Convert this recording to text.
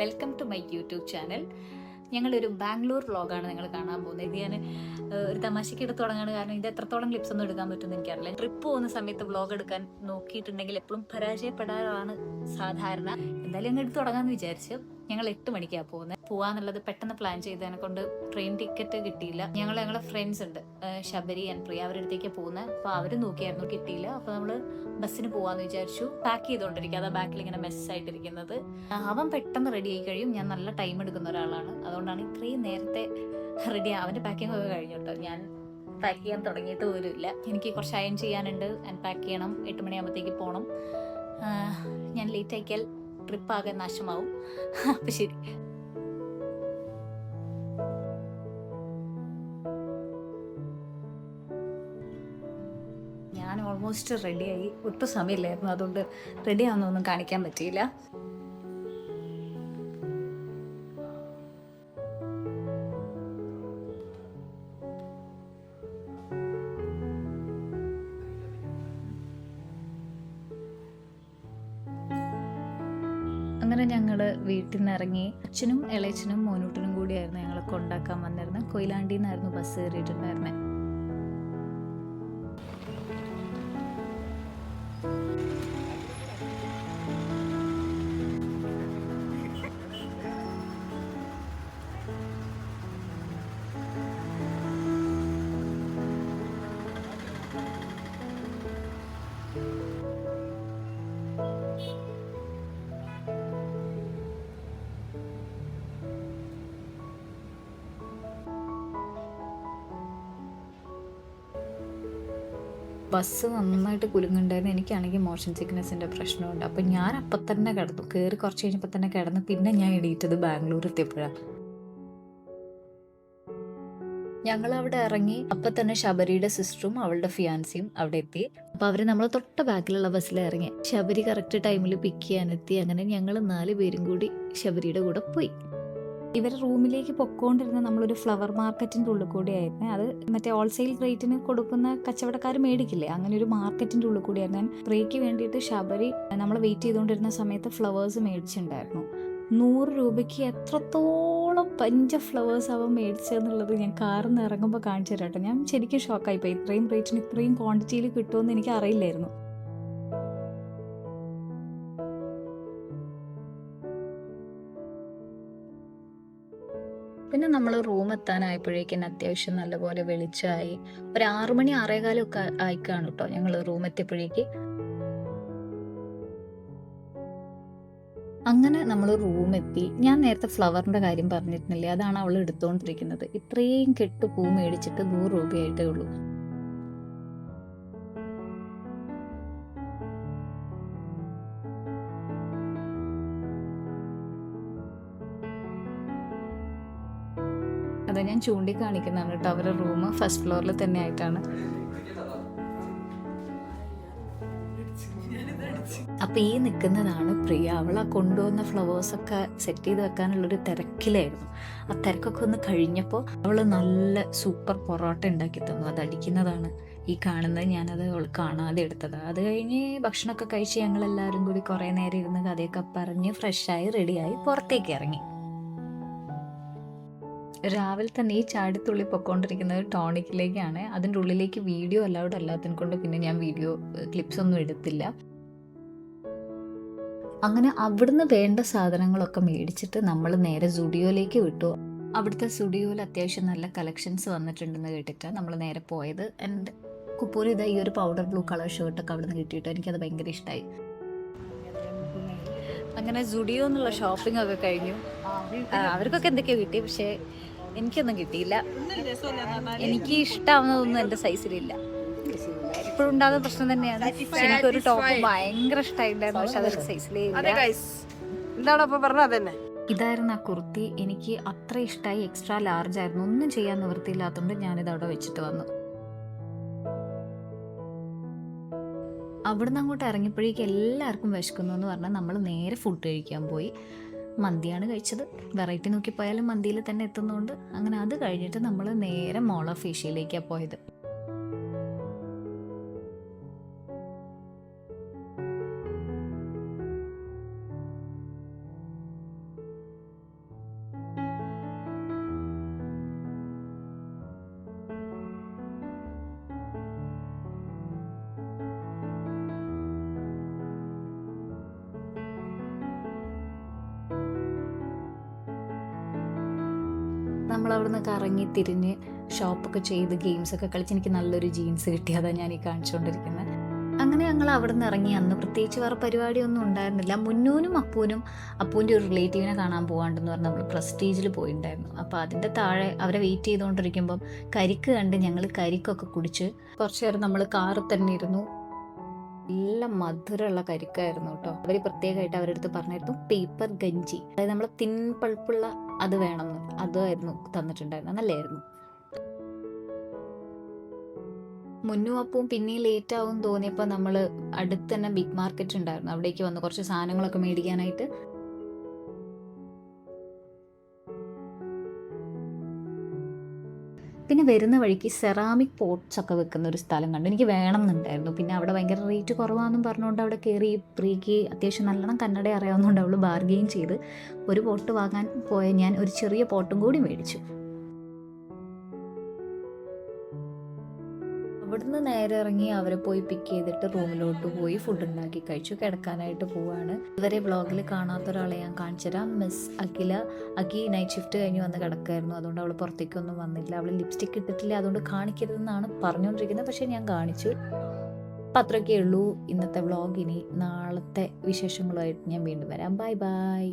Welcome to my YouTube channel. ഞങ്ങളൊരു ബാംഗ്ലൂർ വ്ളോഗാണ് നിങ്ങൾ കാണാൻ പോകുന്നത്. ഇത് ഞാൻ ഒരു തമാശയ്ക്ക് എടുത്ത് തുടങ്ങാണ്, കാരണം ഇത് എത്രത്തോളം ക്ലിപ്സ് ഒന്നും എടുക്കാൻ പറ്റുമെന്ന് എനിക്കറിയില്ല. ട്രിപ്പ് പോകുന്ന സമയത്ത് വ്ളോഗ് എടുക്കാൻ നോക്കിയിട്ടുണ്ടെങ്കിൽ എപ്പോഴും പരാജയപ്പെടാറാണ് സാധാരണ. എന്തായാലും ഞങ്ങൾ എടുത്ത് തുടങ്ങാമെന്ന് വിചാരിച്ചു. ഞങ്ങൾ 8 മണിക്കാണ് പോകുന്നത്. പോവാന്നുള്ളത് പെട്ടെന്ന് പ്ലാൻ ചെയ്തതിനെ കൊണ്ട് ട്രെയിൻ ടിക്കറ്റ് കിട്ടിയില്ല. ഞങ്ങളെ ഫ്രണ്ട്സ് ഉണ്ട്, ശബരി ആൻഡ് പ്രിയ, അവരുടെ അടുത്തേക്ക് പോകുന്നത്. അപ്പോൾ അവർ നോക്കിയായിരുന്നു, കിട്ടിയില്ല. അപ്പോൾ നമ്മൾ ബസ്സിന് പോവാന്ന് വിചാരിച്ചു. പാക്ക് ചെയ്തുകൊണ്ടിരിക്കുക, അതാ ബാക്കിൽ ഇങ്ങനെ മെസ്സായിട്ടിരിക്കുന്നത്. അവൻ പെട്ടെന്ന് റെഡി ആയി കഴിയും. ഞാൻ നല്ല ടൈം എടുക്കുന്ന ഒരാളാണ്, അതുകൊണ്ടാണ് ഇത്രയും നേരത്തെ റെഡി. അവൻ്റെ പാക്കിംഗ് ഒക്കെ കഴിഞ്ഞു കേട്ടോ. ഞാൻ പാക്ക് ചെയ്യാൻ തുടങ്ങിയിട്ട് പോലും ഇല്ല. എനിക്ക് കുറച്ച് അയൺ ചെയ്യാനുണ്ട്, ആൻഡ് പാക്ക് ചെയ്യണം. 8 മണിയാകുമ്പോഴത്തേക്ക് പോകണം. ഞാൻ ലേറ്റ് ആക്കിയാൽ ട്രിപ്പ് ആകെ നാശമാവും. അപ്പം ശരി. ഞാൻ ഓൾമോസ്റ്റ് റെഡിയായി. ഒട്ടും സമയമില്ലായിരുന്നു, അതുകൊണ്ട് റെഡി ആവുന്നൊന്നും കാണിക്കാൻ പറ്റിയില്ല. അങ്ങനെ ഞങ്ങൾ വീട്ടിൽ നിന്ന് ഇറങ്ങി. അച്ഛനും ഇളയച്ചനും മോനൂട്ടനും കൂടിയായിരുന്നു ഞങ്ങളെ കൊണ്ടാക്കാൻ വന്നിരുന്നത്. കൊയിലാണ്ടിയിൽ നിന്നായിരുന്നു ബസ് കയറിയിട്ടുണ്ടായിരുന്നത്. ബസ് നന്നായിട്ട് കുലുങ്ങുണ്ടായിരുന്നു. എനിക്കാണെങ്കിൽ മോഷൻ സിക്നെസ്സിൻ്റെ പ്രശ്നമുണ്ട്. അപ്പം ഞാൻ അപ്പം തന്നെ കിടന്നു. കയറി കുറച്ച് കഴിഞ്ഞപ്പോൾ തന്നെ കിടന്നു. പിന്നെ ഞാൻ എണീറ്റത് ബാംഗ്ലൂർ എത്തിയപ്പോഴാണ്. ഞങ്ങൾ അവിടെ ഇറങ്ങി. അപ്പം തന്നെ ശബരിയുടെ സിസ്റ്ററും അവളുടെ ഫിയാൻസിയും അവിടെ എത്തി. അപ്പോൾ അവർ നമ്മൾ തൊട്ട ബാക്കിലുള്ള ബസ്സിൽ ഇറങ്ങി. ശബരി കറക്റ്റ് ടൈമിൽ പിക്ക് ചെയ്യാനെത്തി. അങ്ങനെ ഞങ്ങൾ 4 പേരും കൂടി ശബരിയുടെ കൂടെ പോയി. ഇവരെ റൂമിലേക്ക് പൊക്കോണ്ടിരുന്ന നമ്മളൊരു ഫ്ലവർ മാർക്കറ്റിൻ്റെ ഉള്ളിൽ കൂടിയായിരുന്നു. അത് മറ്റേ ഹോൾസെയിൽ റേറ്റിന് കൊടുക്കുന്ന കച്ചവടക്കാർ മേടിക്കില്ലേ, അങ്ങനെ ഒരു മാർക്കറ്റിൻ്റെ ഉള്ളിൽ കൂടിയായിരുന്നു. ഞാൻ പ്രിയയ്ക്ക് വേണ്ടിയിട്ട് ശബരി നമ്മൾ വെയിറ്റ് ചെയ്തുകൊണ്ടിരുന്ന സമയത്ത് ഫ്ലവേഴ്സ് മേടിച്ചിട്ടുണ്ടായിരുന്നു. 100 രൂപയ്ക്ക് എത്രത്തോളം പഞ്ച് ഫ്ലവേഴ്സ് അവൻ മേടിച്ചതെന്നുള്ളത് ഞാൻ കാറിൽ നിന്ന് ഇറങ്ങുമ്പോൾ കാണിച്ചു തരാം കേട്ടോ. ഞാൻ ശരിക്കും ഷോക്കായിപ്പോയി. ഇത്രയും റേറ്റിന് ഇത്രയും ക്വാണ്ടിറ്റിയിൽ കിട്ടുമെന്ന് എനിക്ക് അറിയില്ലായിരുന്നു. പിന്നെ നമ്മൾ റൂം എത്താനായപ്പോഴേക്കും അത്യാവശ്യം നല്ലപോലെ വെളിച്ചമായി. ഒരു 6 മണി 6:15 ഒക്കെ ആയിക്കാണ് കേട്ടോ ഞങ്ങൾ റൂം എത്തിയപ്പോഴേക്ക്. അങ്ങനെ നമ്മൾ റൂം എത്തി. ഞാൻ നേരത്തെ ഫ്ലവറിൻ്റെ കാര്യം പറഞ്ഞിരുന്നില്ലേ, അതാണ് അവൾ എടുത്തുകൊണ്ടിരിക്കുന്നത്. ഇത്രയും കെട്ട് പൂ മേടിച്ചിട്ട് 100 രൂപയായിട്ടേ ഉള്ളൂ. അത് ഞാൻ ചൂണ്ടിക്കാണിക്കുന്നതാണ് കേട്ടോ. അവരുടെ റൂം ഫസ്റ്റ് ഫ്ലോറിൽ തന്നെ ആയിട്ടാണ്. അപ്പം ഈ നിൽക്കുന്നതാണ് പ്രിയ. അവൾ ആ കൊണ്ടുവന്ന ഫ്ലവേഴ്സൊക്കെ സെറ്റ് ചെയ്ത് വെക്കാനുള്ളൊരു തിരക്കിലായിരുന്നു. ആ തിരക്കൊക്കെ ഒന്ന് കഴിഞ്ഞപ്പോൾ അവൾ നല്ല സൂപ്പർ പൊറോട്ട ഉണ്ടാക്കി തന്നു. അത് അടിക്കുന്നതാണ് ഈ കാണുന്നത്. ഞാനത് അവൾ കാണാതെ എടുത്തതാണ്. അത് കഴിഞ്ഞ് ഭക്ഷണമൊക്കെ കഴിച്ച് ഞങ്ങളെല്ലാവരും കൂടി കുറേ നേരം ഇരുന്ന് കഥയൊക്കെ പറഞ്ഞ് ഫ്രഷായി റെഡിയായി പുറത്തേക്ക് ഇറങ്ങി. രാവിലെ തന്നെ ഈ ചാടിത്തുള്ളി പൊക്കോണ്ടിരിക്കുന്നത് ടോണിക്കിലേക്കാണ്. അതിൻ്റെ ഉള്ളിലേക്ക് വീഡിയോ അലൗഡ് അല്ലാത്തതിനെ കൊണ്ട് പിന്നെ ഞാൻ വീഡിയോ ക്ലിപ്സ് ഒന്നും എടുത്തില്ല. അങ്ങനെ അവിടുന്ന് വേണ്ട സാധനങ്ങളൊക്കെ മേടിച്ചിട്ട് നമ്മൾ നേരെ സ്റ്റുഡിയോയിലേക്ക് വിട്ടു. അവിടുത്തെ സ്റ്റുഡിയോയിൽ അത്യാവശ്യം നല്ല കളക്ഷൻസ് വന്നിട്ടുണ്ടെന്ന് കേട്ടിട്ട് നമ്മൾ നേരെ പോയത്. ആൻഡ് കുപ്പൂര് ഇതാ ഈ ഒരു പൗഡർ ബ്ലൂ കളർ ഷർട്ടൊക്കെ അവിടെ നിന്ന് കിട്ടിയിട്ട് എനിക്കത് ഭയങ്കര ഇഷ്ടമായി. അങ്ങനെ സ്റ്റുഡിയോ എന്നുള്ള ഷോപ്പിംഗ് ഒക്കെ കഴിഞ്ഞു. അവർക്കൊക്കെ എന്തൊക്കെയോ കിട്ടി, പക്ഷേ എനിക്കൊന്നും കിട്ടിയില്ല. എനിക്ക് ഇഷ്ടമാവുന്നതൊന്നും എൻ്റെ സൈസിലില്ല. എപ്പോഴും ഉണ്ടാകുന്ന പ്രശ്നം തന്നെയാണ്. എനിക്കൊരു ടോപ്പ് ഭയങ്കര ഇഷ്ടമായിട്ടുണ്ടായിരുന്നു, പക്ഷെ അതൊരു സൈസിലേ ഇല്ല. ഇതായിരുന്നു ആ കുർത്തി. എനിക്ക് അത്ര ഇഷ്ടമായി. എക്സ്ട്രാ ലാർജ് ആയിരുന്നു. ഒന്നും ചെയ്യാൻ നിവൃത്തിയില്ലാത്തതുകൊണ്ട് ഞാനിത് അവിടെ വെച്ചിട്ട് വന്നു. അവിടുന്ന് അങ്ങോട്ട് ഇറങ്ങിയപ്പോഴേക്കും എല്ലാവർക്കും വിശക്കുന്നു എന്ന് പറഞ്ഞാൽ നമ്മൾ നേരെ ഫുഡ് കഴിക്കാൻ പോയി. മന്തിയാണ് കഴിച്ചത്. വെറൈറ്റി നോക്കി പോയാലും മന്തിയിൽ തന്നെ എത്തുന്നതുകൊണ്ട് അങ്ങനെ അത് കഴിഞ്ഞിട്ട് നമ്മൾ നേരെ മോൾ ഓഫ് ഏഷ്യയിലേക്കാണ് പോയത്. നമ്മൾ അവിടുന്ന് കറങ്ങി തിരിഞ്ഞ് ഷോപ്പൊക്കെ ചെയ്ത് ഗെയിംസൊക്കെ കളിച്ച് എനിക്ക് നല്ലൊരു ജീൻസ് കിട്ടി. അതാണ് ഞാൻ ഈ കാണിച്ചുകൊണ്ടിരിക്കുന്നത്. അങ്ങനെ ഞങ്ങൾ അവിടെ നിന്ന് ഇറങ്ങി. അന്ന് പ്രത്യേകിച്ച് വേറെ പരിപാടിയൊന്നും ഉണ്ടായിരുന്നില്ല. മുന്നൂനും അപ്പൂൻ്റെ ഒരു റിലേറ്റീവിനെ കാണാൻ പോകാണ്ടെന്ന് പറഞ്ഞ് നമ്മൾ പ്രസ്റ്റീജിൽ പോയിട്ടുണ്ടായിരുന്നു. അപ്പോൾ അതിൻ്റെ താഴെ അവരെ വെയിറ്റ് ചെയ്തുകൊണ്ടിരിക്കുമ്പം കരിക്ക് കണ്ട് ഞങ്ങൾ കരിക്കൊക്കെ കുടിച്ച് കുറച്ച് നേരം നമ്മൾ കാറിൽ തന്നെ ഇരുന്നു. നല്ല മധുരമുള്ള കരിക്കായിരുന്നു കേട്ടോ. അവർ പ്രത്യേകമായിട്ട് അവരുടെ അടുത്ത് പറഞ്ഞിരുന്നു പേപ്പർ ഗഞ്ചി, അതായത് നമ്മൾ തിൻ പൾപ്പുള്ള അത് വേണമെന്ന്, അതായിരുന്നു തന്നിട്ടുണ്ടായിരുന്നു. നല്ലായിരുന്നു. മുന്നും അപ്പവും പിന്നെയും ലേറ്റ് ആവും തോന്നിയപ്പോൾ നമ്മൾ അടുത്ത് തന്നെ ബിഗ് മാർക്കറ്റ് ഉണ്ടായിരുന്നു, അവിടേക്ക് വന്ന് കുറച്ച് സാധനങ്ങളൊക്കെ മേടിക്കാനായിട്ട്. പിന്നെ വരുന്ന വഴിക്ക് സെറാമിക് പോട്ട്സ് ഒക്കെ വെക്കുന്ന ഒരു സ്ഥലം കണ്ടു. എനിക്ക് വേണം എന്നുണ്ടായിരുന്നു. പിന്നെ അവിടെ ഭയങ്കര റേറ്റ് കുറവാണെന്നും പറഞ്ഞുകൊണ്ട് അവിടെ കയറി. പ്രിയക്ക് അത്യാവശ്യം നല്ലോണം കന്നഡ അറിയാവുന്നതുകൊണ്ട് അവൾ ബാർഗെയിൻ ചെയ്ത് ഒരു പോട്ട് വാങ്ങാൻ പോയ ഞാൻ ഒരു ചെറിയ പോട്ടും കൂടി മേടിച്ചു. അവിടുന്ന് നേരെ ഇറങ്ങി അവരെ പോയി പിക്ക് ചെയ്തിട്ട് റൂമിലോട്ട് പോയി ഫുഡ് ഉണ്ടാക്കി കഴിച്ചു. കിടക്കാനായിട്ട് പോവാണ്. ഇവരെ വ്ളോഗിൽ കാണാത്ത ഒരാളെ ഞാൻ കാണിച്ചു തരാം. മിസ് അഖി നൈറ്റ് ഷിഫ്റ്റ് കഴിഞ്ഞ് വന്ന് കിടക്കായിരുന്നു. അതുകൊണ്ട് അവൾ പുറത്തേക്കൊന്നും വന്നില്ല. അവൾ ലിപ്സ്റ്റിക് ഇട്ടിട്ടില്ല, അതുകൊണ്ട് കാണിക്കരുതെന്നാണ് പറഞ്ഞുകൊണ്ടിരിക്കുന്നത്. പക്ഷേ ഞാൻ കാണിച്ചു. അപ്പം അത്രയൊക്കെ ഉള്ളൂ ഇന്നത്തെ വ്ളോഗ്. ഇനി നാളത്തെ വിശേഷങ്ങളുമായിട്ട് ഞാൻ വീണ്ടും വരാം. Bye bye.